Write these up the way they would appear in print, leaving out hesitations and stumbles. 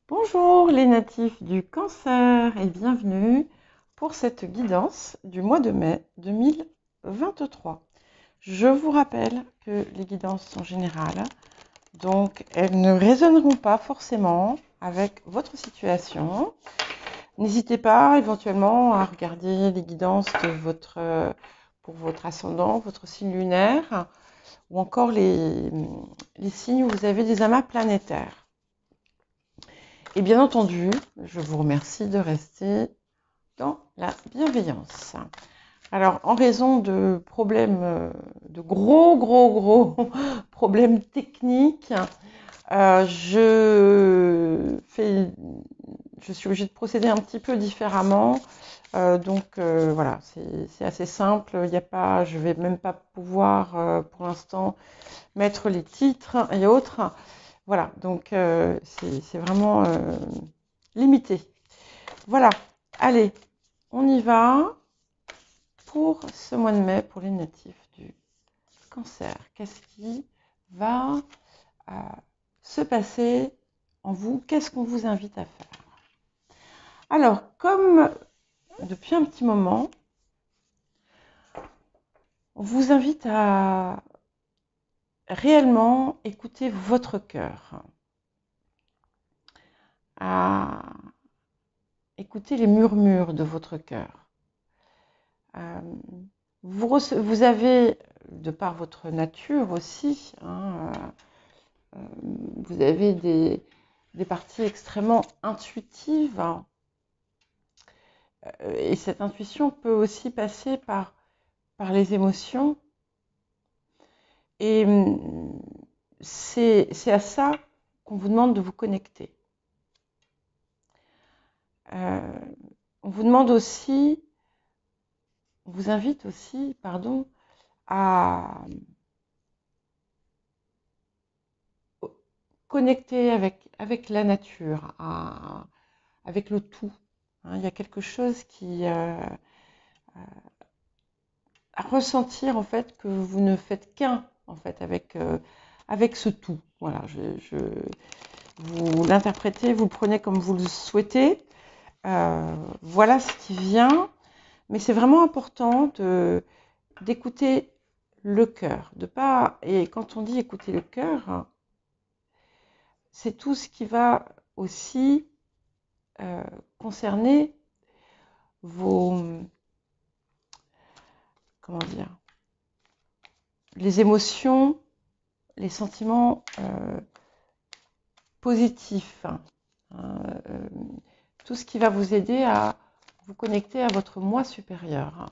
Bonjour les natifs du Cancer et bienvenue pour cette guidance du mois de mai 2023. Je vous rappelle que les guidances sont générales, donc elles ne résonneront pas forcément avec votre situation. N'hésitez pas éventuellement à regarder les guidances pour votre ascendant, votre signe lunaire, ou encore les signes où vous avez des amas planétaires. Et bien entendu, je vous remercie de rester dans la bienveillance. Alors, en raison de problèmes, de gros problèmes techniques, je suis obligée de procéder un petit peu différemment. Voilà, c'est assez simple. Il y a pas, je vais même pas pouvoir pour l'instant mettre les titres et autres. Voilà, donc c'est vraiment limité. Voilà, allez, on y va pour ce mois de mai pour les natifs du Cancer. Qu'est-ce qui va euh, se passer en vous? Qu'est-ce qu'on vous invite à faire? Alors, comme depuis un petit moment, on vous invite à réellement écouter votre cœur, à écouter les murmures de votre cœur. Vous avez, de par votre nature aussi, vous avez des parties extrêmement intuitives, et cette intuition peut aussi passer par les émotions. Et c'est à ça qu'on vous demande de vous connecter. On vous demande aussi, on vous invite aussi, pardon, à connecter avec la nature, avec le tout. Il y a quelque chose à ressentir en fait que vous ne faites qu'un en fait avec ce tout. Voilà, vous l'interprétez, vous le prenez comme vous le souhaitez. Voilà ce qui vient, mais c'est vraiment important d'écouter le cœur, de pas. Et quand on dit écouter le cœur, c'est tout ce qui va aussi concerner vos, comment dire, les émotions, les sentiments positifs, tout ce qui va vous aider à vous connecter à votre moi supérieur.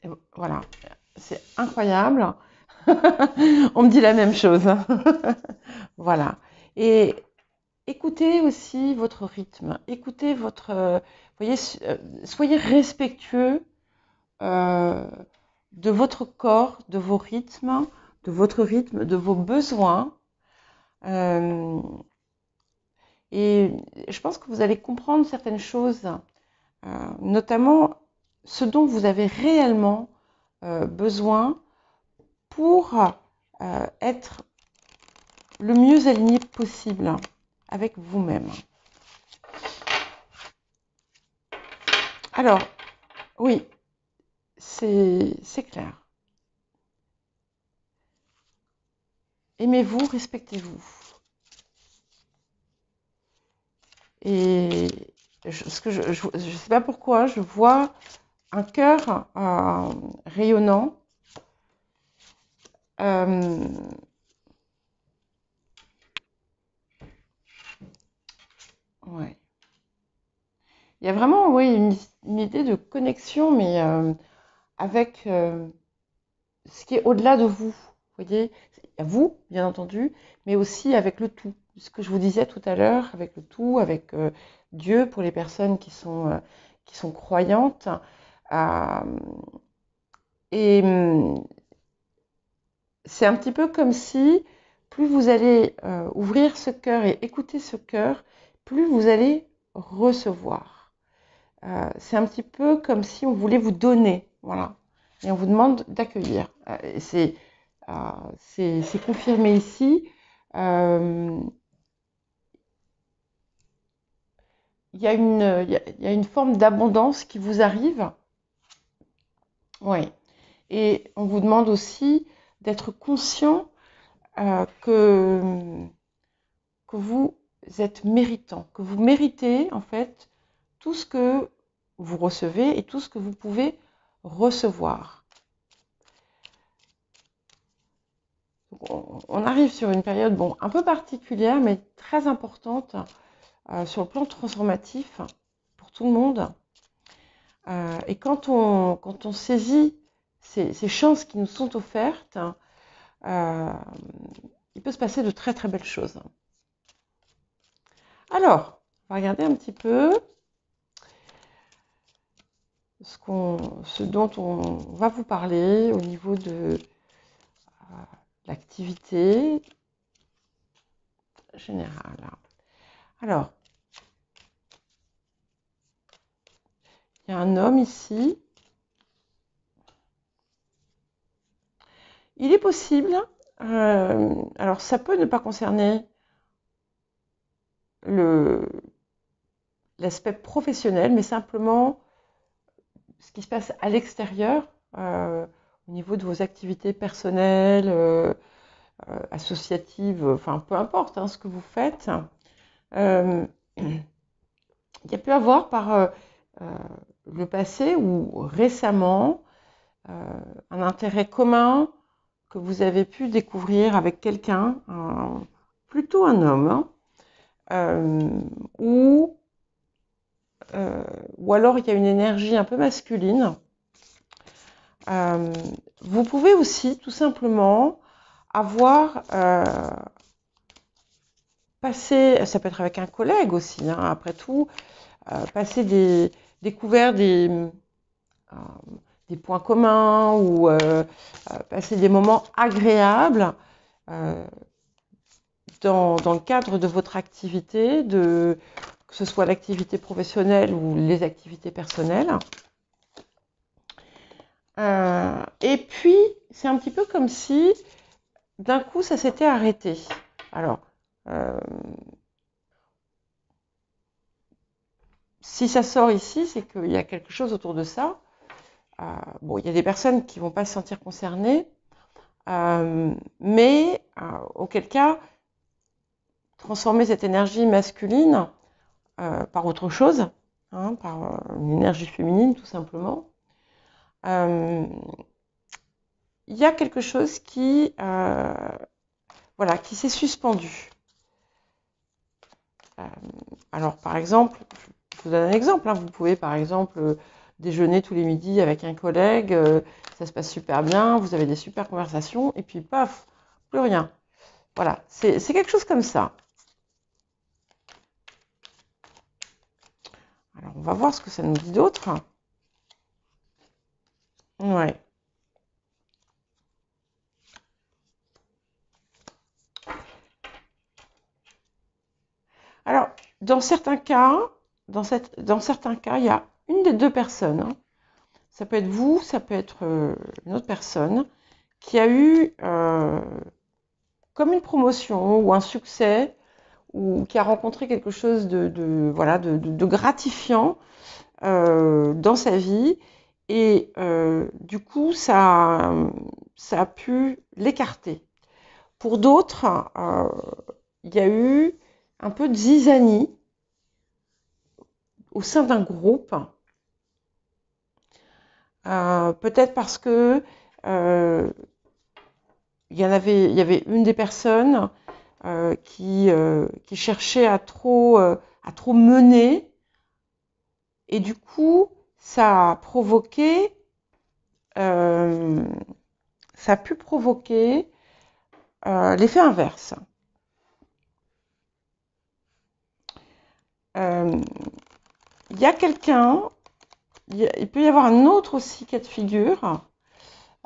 Et voilà, c'est incroyable. On me dit la même chose. Voilà. Et écoutez aussi votre rythme. Écoutez voyez, soyez respectueux de votre corps, de vos rythmes, de votre rythme, de vos besoins. Et je pense que vous allez comprendre certaines choses, notamment ce dont vous avez réellement besoin pour être le mieux aligné possible avec vous-même. Alors, oui, c'est clair. Aimez-vous, respectez-vous. Et je ne sais pas pourquoi, je vois un cœur rayonnant. Ouais. Il y a vraiment, oui, une idée de connexion, mais avec ce qui est au-delà de vous. Vous voyez, à vous, bien entendu, mais aussi avec le tout. Ce que je vous disais tout à l'heure, avec le tout, avec Dieu pour les personnes qui sont croyantes. Euh, et c'est un petit peu comme si plus vous allez ouvrir ce cœur et écouter ce cœur, plus vous allez recevoir. C'est un petit peu comme si on voulait vous donner, voilà, et on vous demande d'accueillir. C'est confirmé ici. il y a une forme d'abondance qui vous arrive. Oui. Et on vous demande aussi d'être conscient que vous êtes méritant, que vous méritez en fait tout ce que vous recevez et tout ce que vous pouvez recevoir. On arrive sur une période un peu particulière, mais très importante sur le plan transformatif pour tout le monde. Et quand on saisit ces chances qui nous sont offertes, il peut se passer de très très belles choses. Alors, on va regarder un petit peu ce dont on va vous parler au niveau de l'activité générale. Alors, il y a un homme ici. Il est possible, alors ça peut ne pas concerner l'aspect professionnel, mais simplement ce qui se passe à l'extérieur, au niveau de vos activités personnelles, associatives, enfin peu importe ce que vous faites. Il y a pu avoir par le passé ou récemment un intérêt commun que vous avez pu découvrir avec quelqu'un, plutôt un homme, ou alors il y a une énergie un peu masculine. Vous pouvez aussi tout simplement avoir passé, ça peut être avec un collègue aussi, après tout, découvert des points communs ou passer des moments agréables dans le cadre de votre activité, que ce soit l'activité professionnelle ou les activités personnelles. Et puis, c'est un petit peu comme si d'un coup ça s'était arrêté. Alors, si ça sort ici, c'est qu'il y a quelque chose autour de ça. Il y a des personnes qui ne vont pas se sentir concernées, mais auquel cas, transformer cette énergie masculine par autre chose, par une énergie féminine tout simplement. Il y a quelque chose qui s'est suspendu. Alors par exemple, je vous donne un exemple, vous pouvez par exemple déjeuner tous les midis avec un collègue, ça se passe super bien, vous avez des super conversations, et puis paf, plus rien. Voilà, c'est quelque chose comme ça. Alors, on va voir ce que ça nous dit d'autre. Ouais. Alors, dans certains cas, il y a une des deux personnes. Ça peut être vous, ça peut être une autre personne qui a eu comme une promotion ou un succès ou qui a rencontré quelque chose de gratifiant dans sa vie et du coup ça a pu l'écarter. Pour d'autres, il y a eu un peu de zizanie au sein d'un groupe, peut-être parce que il y avait une des personnes qui cherchait à trop mener, et du coup ça a pu provoquer l'effet inverse. Il y a quelqu'un, il peut y avoir un autre aussi cas de figure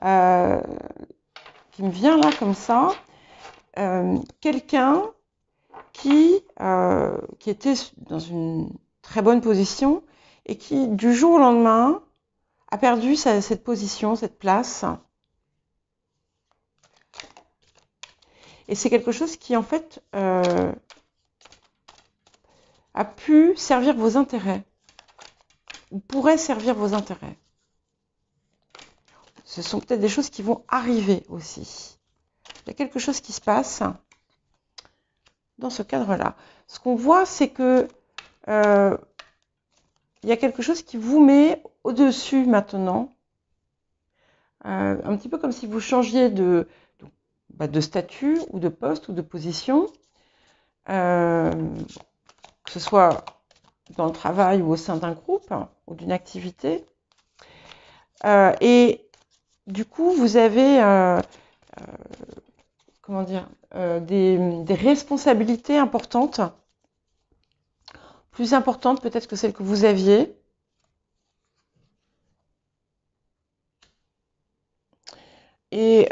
qui me vient là comme ça, quelqu'un qui était dans une très bonne position et qui du jour au lendemain a perdu cette position, cette place. Et c'est quelque chose qui en fait a pu servir vos intérêts, ou pourrait servir vos intérêts. Ce sont peut-être des choses qui vont arriver aussi. Il y a quelque chose qui se passe dans ce cadre-là. Ce qu'on voit, c'est que il y a quelque chose qui vous met au-dessus maintenant. Un petit peu comme si vous changiez de statut ou de poste ou de position, que ce soit dans le travail ou au sein d'un groupe ou d'une activité. Et du coup, vous avez comment dire, des responsabilités importantes, plus importantes peut-être que celles que vous aviez. Et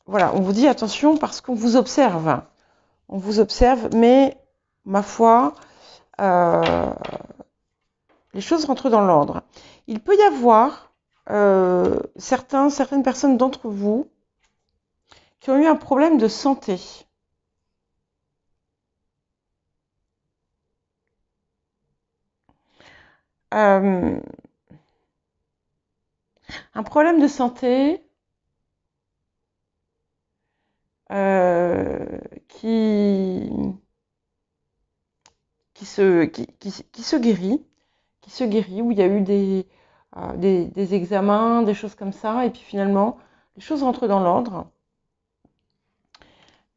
voilà, on vous dit attention parce qu'on vous observe. On vous observe, mais ma foi, les choses rentrent dans l'ordre. Il peut y avoir certaines personnes d'entre vous qui ont eu un problème de santé. Un problème de santé qui se guérit, où il y a eu des examens, des choses comme ça, et puis finalement, les choses rentrent dans l'ordre.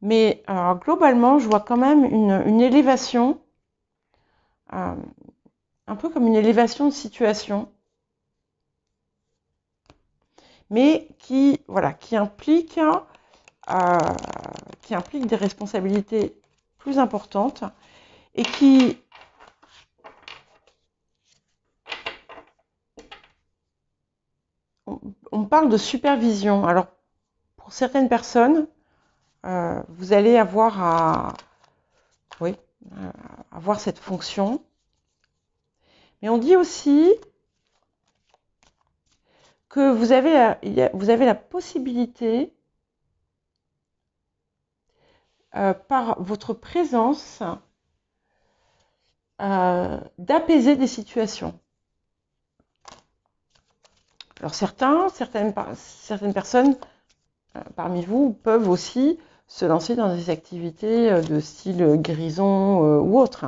Mais globalement, je vois quand même une élévation, un peu comme une élévation de situation, mais qui implique des responsabilités plus importantes et qui on parle de supervision. Alors, pour certaines personnes, vous allez avoir avoir cette fonction. Mais on dit aussi que vous avez la possibilité, par votre présence, d'apaiser des situations. Alors certaines personnes parmi vous peuvent aussi se lancer dans des activités de style guérison ou autre.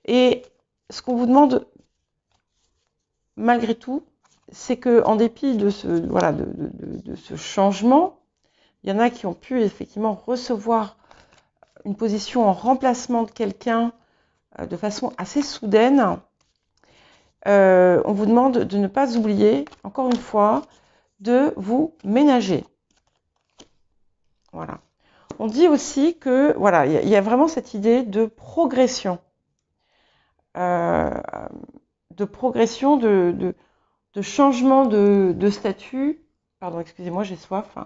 Et ce qu'on vous demande, malgré tout, c'est qu'en dépit de ce changement, il y en a qui ont pu effectivement recevoir une position en remplacement de quelqu'un de façon assez soudaine. On vous demande de ne pas oublier, encore une fois, de vous ménager. Voilà. On dit aussi que, voilà, il y a vraiment cette idée de progression. De changement de statut. Pardon, excusez-moi, j'ai soif.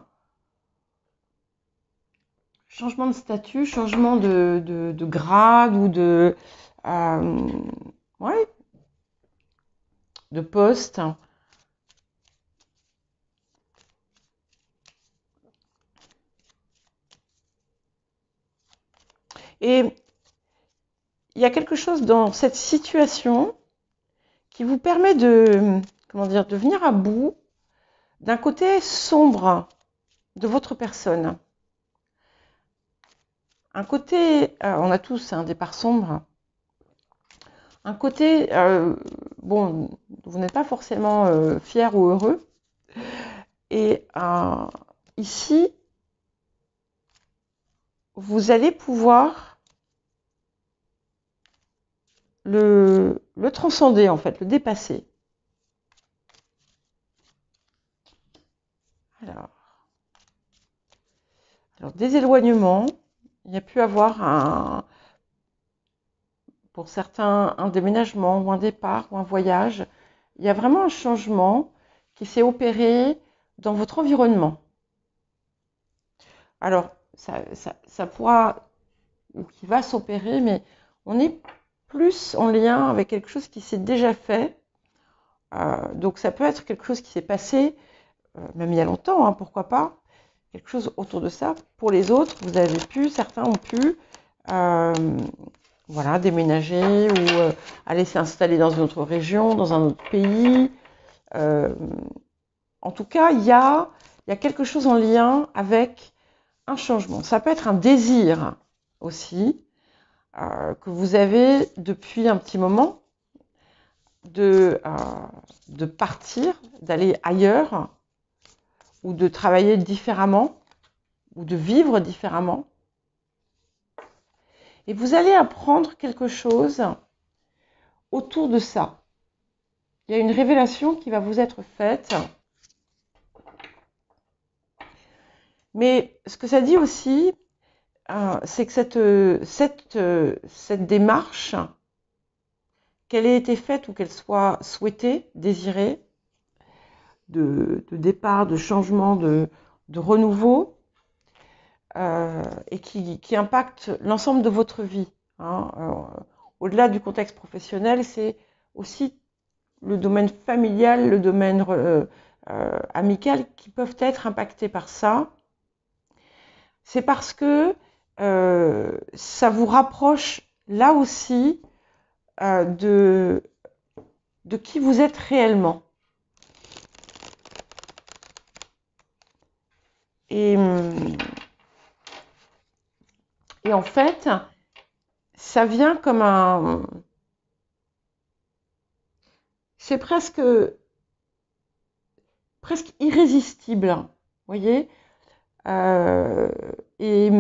Changement de statut, changement de grade ou de poste. Et il y a quelque chose dans cette situation qui vous permet de venir à bout d'un côté sombre de votre personne. Un côté, on a tous des parts sombres. Un côté, vous n'êtes pas forcément fier ou heureux. Et ici, vous allez pouvoir le transcender, en fait, le dépasser. Alors des éloignements, il y a pu avoir pour certains un déménagement ou un départ ou un voyage. Il y a vraiment un changement qui s'est opéré dans votre environnement. Alors, ça pourra, ou qui va s'opérer, mais on est plus en lien avec quelque chose qui s'est déjà fait. Donc ça peut être quelque chose qui s'est passé, même il y a longtemps, pourquoi pas. quelque chose autour de ça. Pour les autres, vous avez pu, certains ont pu voilà, déménager ou aller s'installer dans une autre région, dans un autre pays. En tout cas, il y a quelque chose en lien avec un changement. Ça peut être un désir aussi que vous avez depuis un petit moment de partir, d'aller ailleurs ou de travailler différemment ou de vivre différemment. Et vous allez apprendre quelque chose autour de ça. Il y a une révélation qui va vous être faite. Mais ce que ça dit aussi, c'est que cette démarche, qu'elle ait été faite ou qu'elle soit souhaitée, désirée, de départ, de changement, de renouveau, et qui impacte l'ensemble de votre vie. Au-delà du contexte professionnel, c'est aussi le domaine familial, le domaine amical qui peuvent être impactés par ça. C'est parce que ça vous rapproche là aussi de qui vous êtes réellement. Et en fait, ça vient comme un... C'est presque irrésistible, vous voyez. Et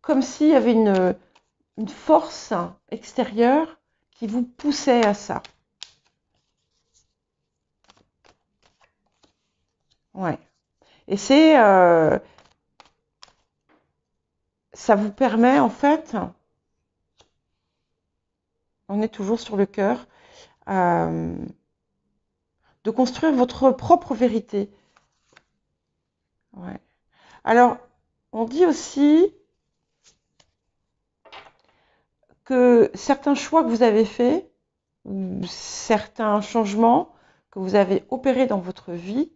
comme s'il y avait une force extérieure qui vous poussait à ça. Ouais. Et c'est... ça vous permet, en fait... On est toujours sur le cœur. De construire votre propre vérité. Ouais. Alors, on dit aussi que certains choix que vous avez faits, ou certains changements que vous avez opérés dans votre vie,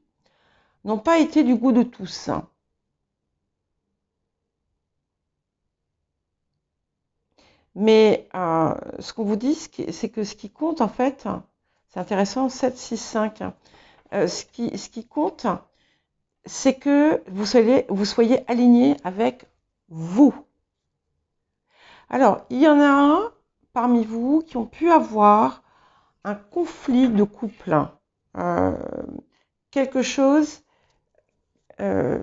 n'ont pas été du goût de tous. Mais ce qu'on vous dit, c'est que ce qui compte en fait, c'est intéressant, 7, 6, 5, ce qui compte, c'est que vous soyez aligné avec vous. Alors, il y en a parmi vous qui ont pu avoir un conflit de couple, quelque chose, des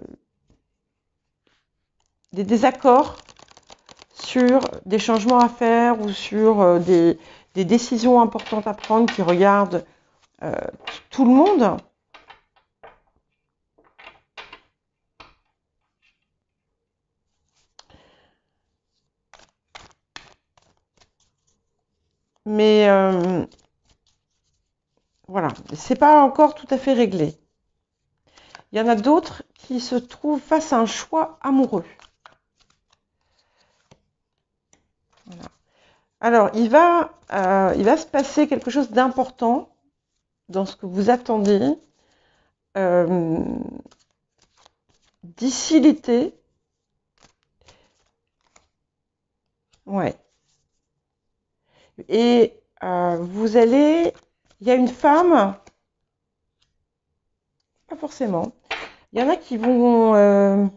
désaccords sur des changements à faire ou sur des décisions importantes à prendre qui regardent tout le monde. Mais voilà, c'est pas encore tout à fait réglé. Il y en a d'autres qui se trouvent face à un choix amoureux. Voilà. Alors, il va se passer quelque chose d'important dans ce que vous attendez d'ici l'été. Ouais. Et vous allez... Il y a une femme... Pas forcément. Il y en a qui vont...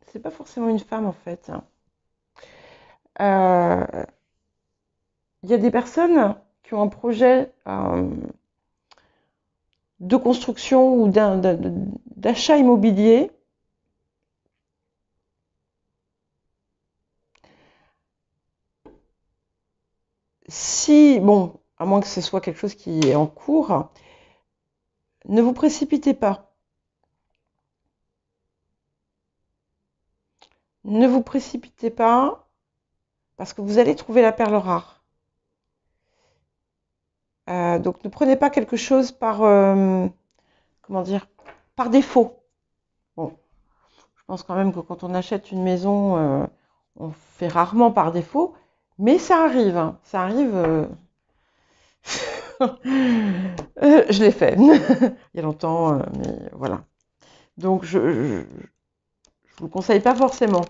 c'est pas forcément une femme en fait. Il y a des personnes qui ont un projet de construction ou d'achat immobilier. Si, bon, à moins que ce soit quelque chose qui est en cours, ne vous précipitez pas. Ne vous précipitez pas parce que vous allez trouver la perle rare. Donc ne prenez pas quelque chose par, comment dire, par défaut. Bon, je pense quand même que quand on achète une maison, on fait rarement par défaut, mais ça arrive. Ça arrive Je l'ai fait il y a longtemps, mais voilà. Donc, je ne vous le conseille pas forcément.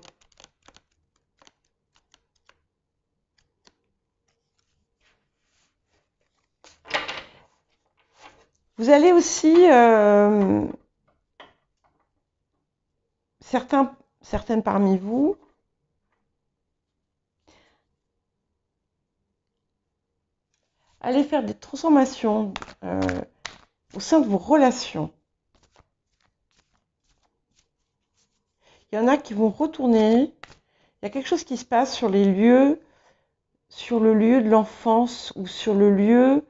Vous allez aussi, certaines parmi vous, aller faire des transformations au sein de vos relations. Il y en a qui vont retourner. Il y a quelque chose qui se passe sur les lieux, sur le lieu de l'enfance ou sur le lieu,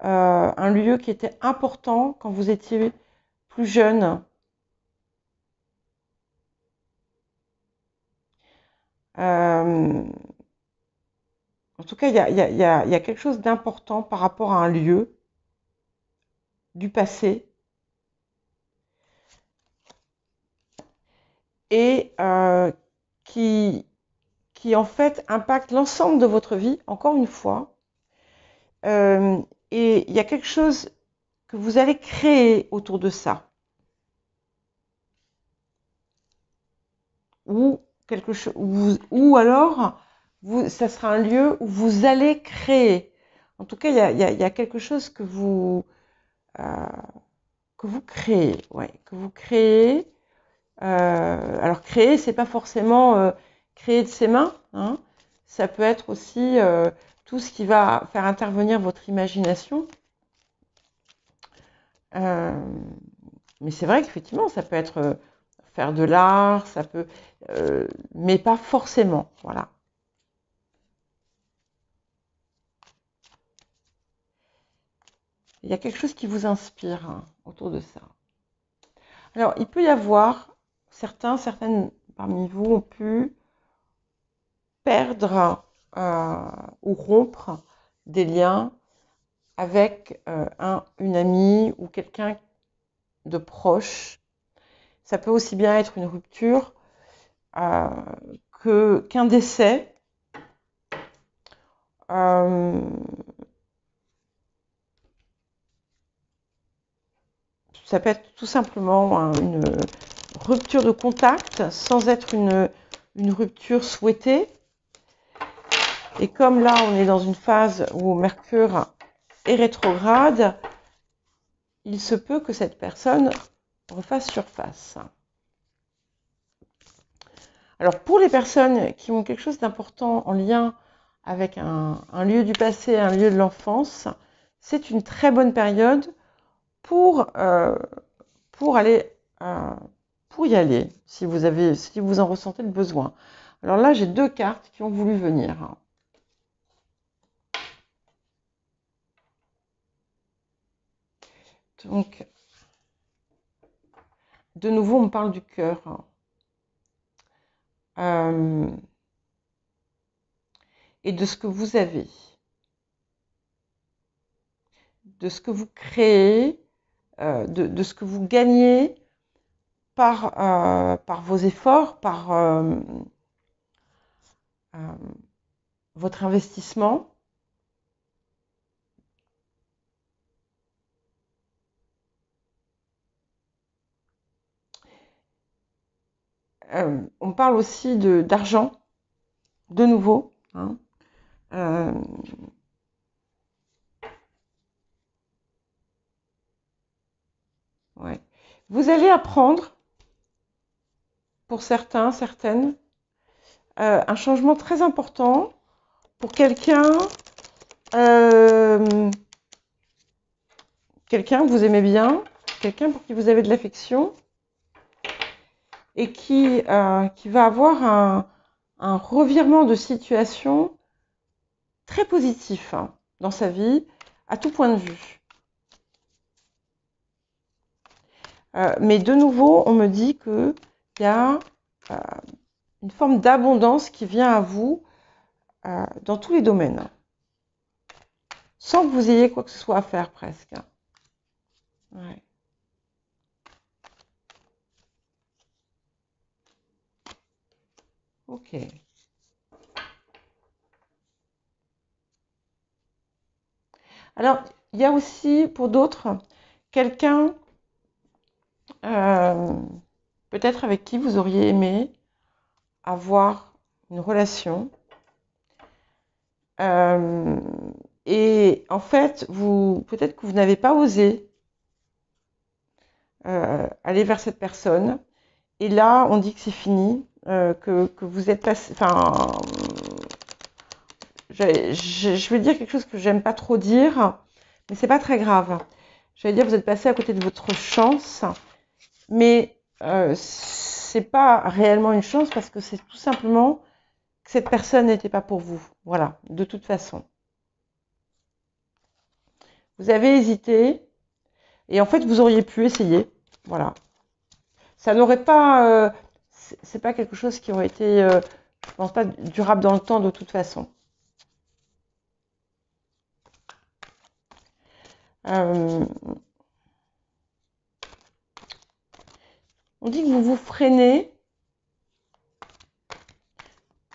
un lieu qui était important quand vous étiez plus jeune. En tout cas, il y a quelque chose d'important par rapport à un lieu du passé et qui en fait impacte l'ensemble de votre vie, encore une fois. Et il y a quelque chose que vous allez créer autour de ça. Ou quelque chose, ou alors, ça sera un lieu où vous allez créer. En tout cas, il y a quelque chose euh, que vous créez, ouais, que vous créez. Alors créer, c'est pas forcément créer de ses mains, hein. Ça peut être aussi tout ce qui va faire intervenir votre imagination. Euh, mais c'est vrai qu'effectivement, ça peut être faire de l'art, ça peut, mais pas forcément, voilà. Il y a quelque chose qui vous inspire hein, autour de ça. Alors, il peut y avoir certaines parmi vous ont pu perdre ou rompre des liens avec une amie ou quelqu'un de proche. Ça peut aussi bien être une rupture qu'un décès. Ça peut être tout simplement une rupture de contact sans être une rupture souhaitée. Et comme là, on est dans une phase où Mercure est rétrograde, il se peut que cette personne refasse surface. Alors, pour les personnes qui ont quelque chose d'important en lien avec un lieu du passé, un lieu de l'enfance, c'est une très bonne période pour aller pour y aller, si vous en ressentez le besoin. Alors là, j'ai deux cartes qui ont voulu venir. Donc, de nouveau, on me parle du cœur. Et de ce que vous avez, de ce que vous créez, de ce que vous gagnez par vos efforts, par votre investissement. On parle aussi d'argent, de nouveau. Hein. Ouais. Vous allez apprendre, pour certains, certaines, un changement très important pour quelqu'un que vous aimez bien, quelqu'un pour qui vous avez de l'affection et qui va avoir un revirement de situation très positif hein, dans sa vie, à tout point de vue. Mais de nouveau, on me dit qu'il y a une forme d'abondance qui vient à vous dans tous les domaines, sans que vous ayez quoi que ce soit à faire presque. Ouais. Ok. Alors, il y a aussi pour d'autres quelqu'un peut-être avec qui vous auriez aimé avoir une relation. Et en fait, peut-être que vous n'avez pas osé aller vers cette personne. Et là, on dit que c'est fini, que vous êtes passé. Enfin, je vais dire quelque chose que j'aime pas trop dire, mais c'est pas très grave. J'allais dire, vous êtes passé à côté de votre chance, mais c'est pas réellement une chance parce que c'est tout simplement que cette personne n'était pas pour vous. Voilà, de toute façon. Vous avez hésité et en fait, vous auriez pu essayer. Voilà. Ça n'aurait pas. C'est pas quelque chose qui aurait été, je pense pas, durable dans le temps de toute façon. On dit que vous vous freinez,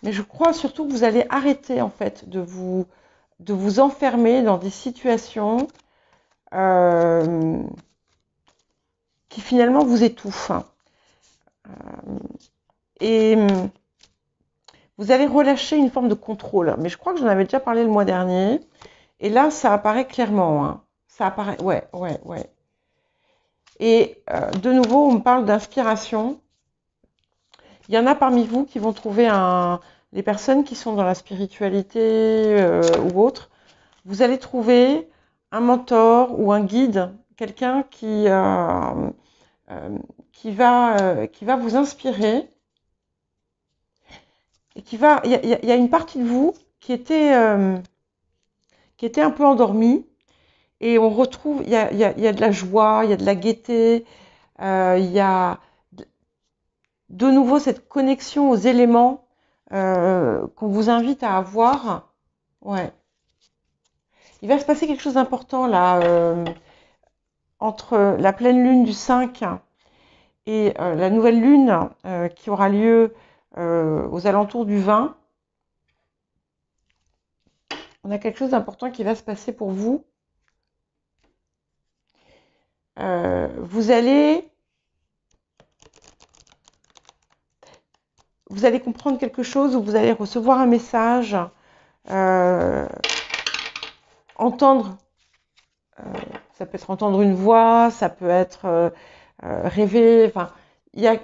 mais je crois surtout que vous allez arrêter en fait de vous enfermer dans des situations qui finalement vous étouffent. Et vous allez relâcher une forme de contrôle. Mais je crois que j'en avais déjà parlé le mois dernier. Et là, ça apparaît clairement. Hein. Ça apparaît, ouais. Et de nouveau, on me parle d'inspiration. Il y en a parmi vous qui vont trouver les personnes qui sont dans la spiritualité ou autre. Vous allez trouver un mentor ou un guide, quelqu'un qui va vous inspirer et il y a une partie de vous qui était un peu endormie et on retrouve, il y a de la joie, il y a de la gaieté, il y a de nouveau cette connexion aux éléments qu'on vous invite à avoir. Ouais. Il va se passer quelque chose d'important là, entre la pleine lune du 5 et la nouvelle lune qui aura lieu aux alentours du 20. On a quelque chose d'important qui va se passer pour vous. Vous allez comprendre quelque chose ou vous allez recevoir un message, entendre, ça peut être entendre une voix, ça peut être rêver, enfin, il y a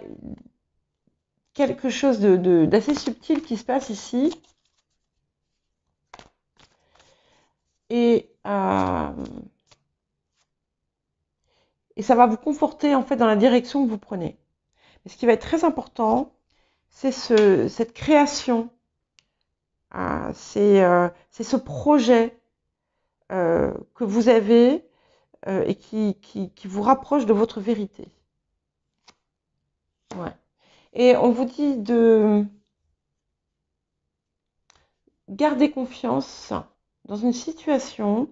quelque chose d'assez subtil qui se passe ici. Et ça va vous conforter en fait dans la direction que vous prenez. Mais ce qui va être très important, c'est cette création, c'est ce projet que vous avez et qui vous rapproche de votre vérité. Ouais. Et on vous dit de garder confiance dans une situation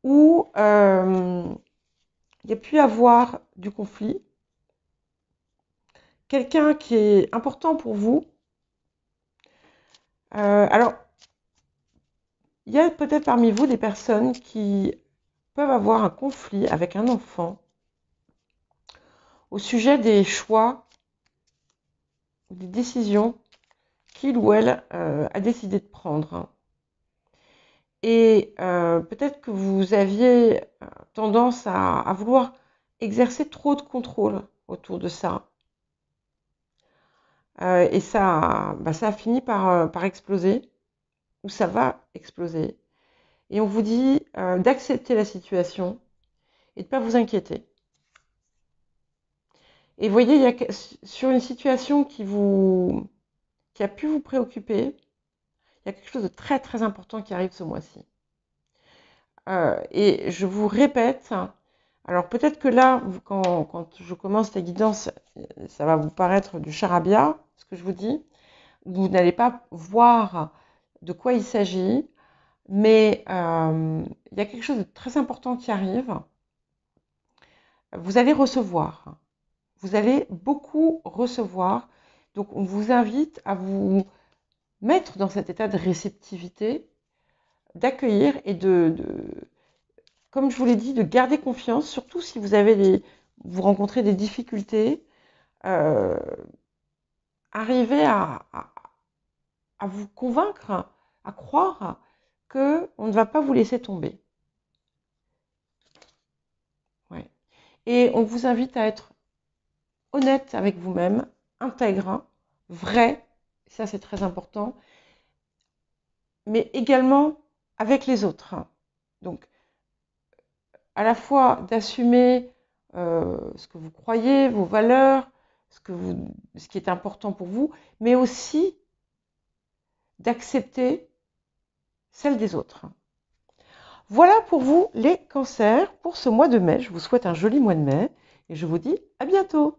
où il y a pu avoir du conflit, quelqu'un qui est important pour vous. Alors, il y a peut-être parmi vous des personnes qui peuvent avoir un conflit avec un enfant au sujet des choix, des décisions qu'il ou elle a décidé de prendre. Et peut-être que vous aviez tendance à vouloir exercer trop de contrôle autour de ça. Et ça a fini par exploser, ou ça va exploser. Et on vous dit d'accepter la situation et de ne pas vous inquiéter. Et vous voyez, il y a, sur une situation qui a pu vous préoccuper, il y a quelque chose de très très important qui arrive ce mois-ci. Et je vous répète, alors peut-être que là, quand je commence la guidance, ça va vous paraître du charabia, ce que je vous dis. Vous n'allez pas voir de quoi il s'agit, mais il y a quelque chose de très important qui arrive. Vous allez recevoir. Vous allez beaucoup recevoir. Donc, on vous invite à vous mettre dans cet état de réceptivité d'accueillir et comme je vous l'ai dit, de garder confiance, surtout si vous rencontrez des difficultés, arrivez à vous convaincre, à croire qu'on ne va pas vous laisser tomber. Ouais. Et on vous invite à être honnête avec vous-même, intègre, vrai, ça c'est très important, mais également avec les autres. Donc, à la fois d'assumer ce que vous croyez, vos valeurs, ce qui est important pour vous, mais aussi d'accepter celle des autres. Voilà pour vous les cancers pour ce mois de mai. Je vous souhaite un joli mois de mai et je vous dis à bientôt.